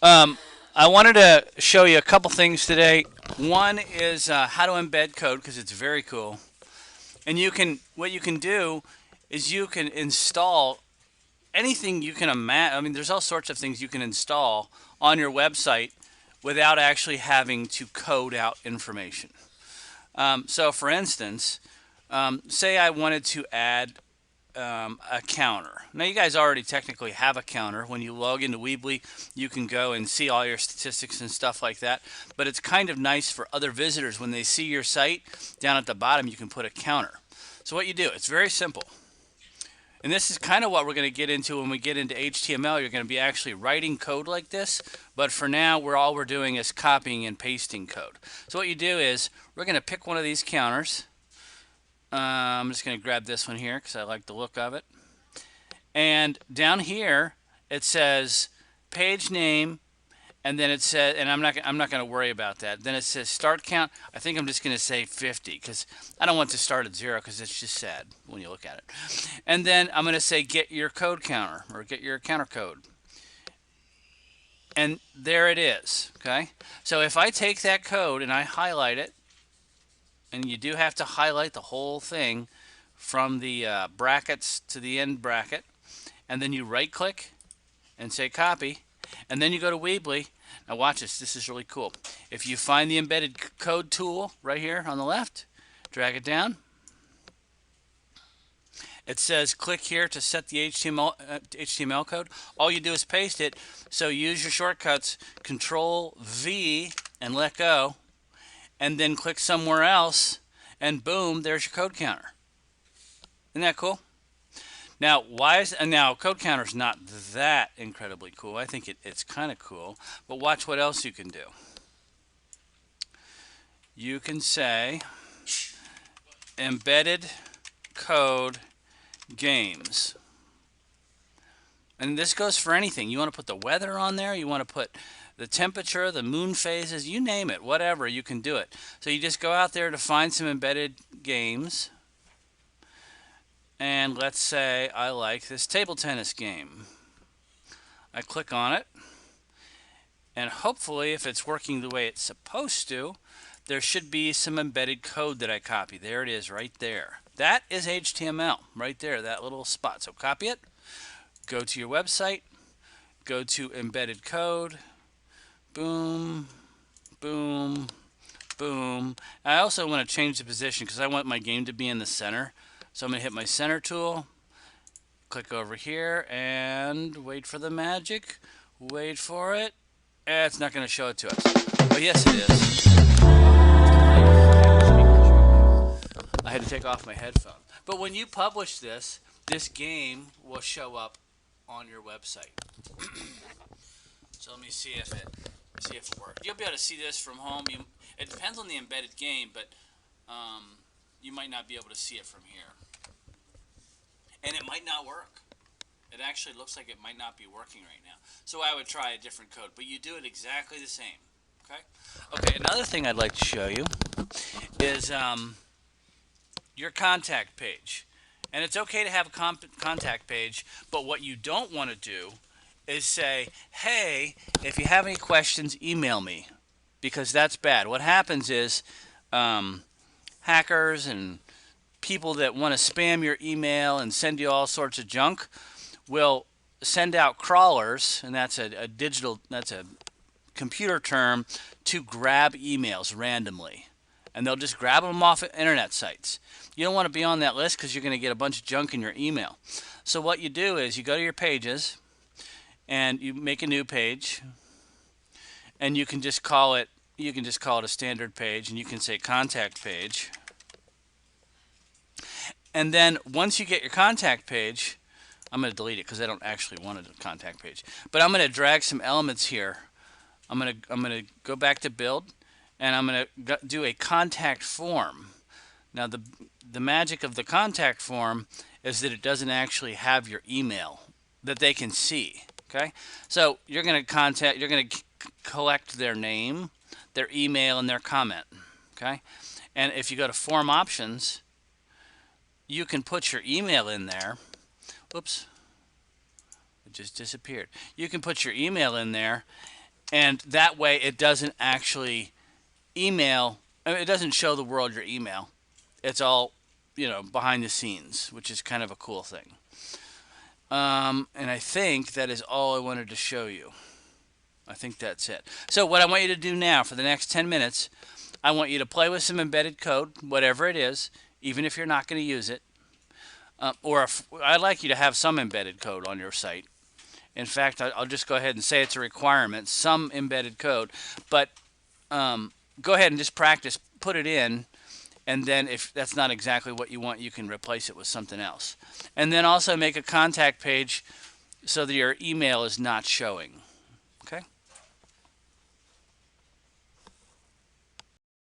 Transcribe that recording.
Um, I wanted to show you a couple things today. One is how to embed code because it's very cool. And what you can do is you can install anything you can imagine. I mean, there's all sorts of things you can install on your website without actually having to code out information. So, for instance, say I wanted to add a counter. Now, you guys already technically have a counter. When you log into Weebly, you can go and see all your statistics and stuff like that. But it's kind of nice for other visitors when they see your site. Down at the bottom, you can put a counter. So what you do, it's very simple. And this is kind of what we're going to get into when we get into HTML. You're going to be actually writing code like this. But for now, all we're doing is copying and pasting code. So what you do is we're going to pick one of these counters. I'm just going to grab this one here because I like the look of it. And down here, it says page name, and then it says, and I'm not going to worry about that. Then it says start count. I think I'm just going to say 50 because I don't want to start at 0 because it's just sad when you look at it. And then I'm going to say get your code counter or get your counter code. And there it is, okay? So if I take that code and I highlight it, and you do have to highlight the whole thing from the brackets to the end bracket, and then you right click and say copy, and then you go to Weebly. Now watch this, this is really cool. If you find the embedded code tool right here on the left, drag it down. It says click here to set the HTML code. All you do is paste it, so use your shortcuts, Control V and let go, and then click somewhere else, and boom, there's your code counter. Isn't that cool? Now, now code counter's not that incredibly cool. I think it's kind of cool, but watch what else you can do. You can say embedded code games. And this goes for anything. You want to put the weather on there, you want to put the temperature, the moon phases, you name it, whatever, you can do it. So you just go out there to find some embedded games. And let's say I like this table tennis game. I click on it. And hopefully, if it's working the way it's supposed to, there should be some embedded code that I copy. There it is right there. That is HTML right there, that little spot. So copy it, go to your website, go to embedded code, boom, boom, boom. I also want to change the position because I want my game to be in the center. So I'm going to hit my center tool, click over here, and wait for the magic. Wait for it. It's not going to show it to us. But yes, it is. I had to take off my headphone. But when you publish this, this game will show up on your website. So let me see if it works. You'll be able to see this from home. It depends on the embedded game, but you might not be able to see it from here. And it might not work. It actually looks like it might not be working right now. So I would try a different code, but you do it exactly the same. Okay? Okay, another thing I'd like to show you is your contact page. And it's okay to have a contact page, but what you don't want to do is say, hey, if you have any questions, email me, because that's bad. What happens is hackers and people that want to spam your email and send you all sorts of junk will send out crawlers, and that's that's a computer term, to grab emails randomly. And they'll just grab them off of internet sites. You don't want to be on that list because you're going to get a bunch of junk in your email. So what you do is you go to your pages and you make a new page, and you can just call it a standard page, and you can say contact page. And then once you get your contact page, I'm going to delete it because I don't actually want a contact page. But I'm going to drag some elements here. I'm going to go back to build, and I'm going to do a contact form. Now the magic of the contact form is that it doesn't actually have your email that they can see. Okay, so you're going to collect their name, their email, and their comment. Okay, and if you go to form options, you can put your email in there. Whoops, it just disappeared. You can put your email in there, and that way it doesn't actually email. I mean, it doesn't show the world your email. It's all, behind the scenes, which is kind of a cool thing. And I think that is all I wanted to show you. I think that's it. So what I want you to do now for the next 10 minutes, I want you to play with some embedded code, whatever it is, even if you're not going to use it. I'd like you to have some embedded code on your site. In fact, I'll just go ahead and say it's a requirement, some embedded code. But go ahead and just practice, put it in, and then if that's not exactly what you want, you can replace it with something else. And then also make a contact page so that your email is not showing. Okay?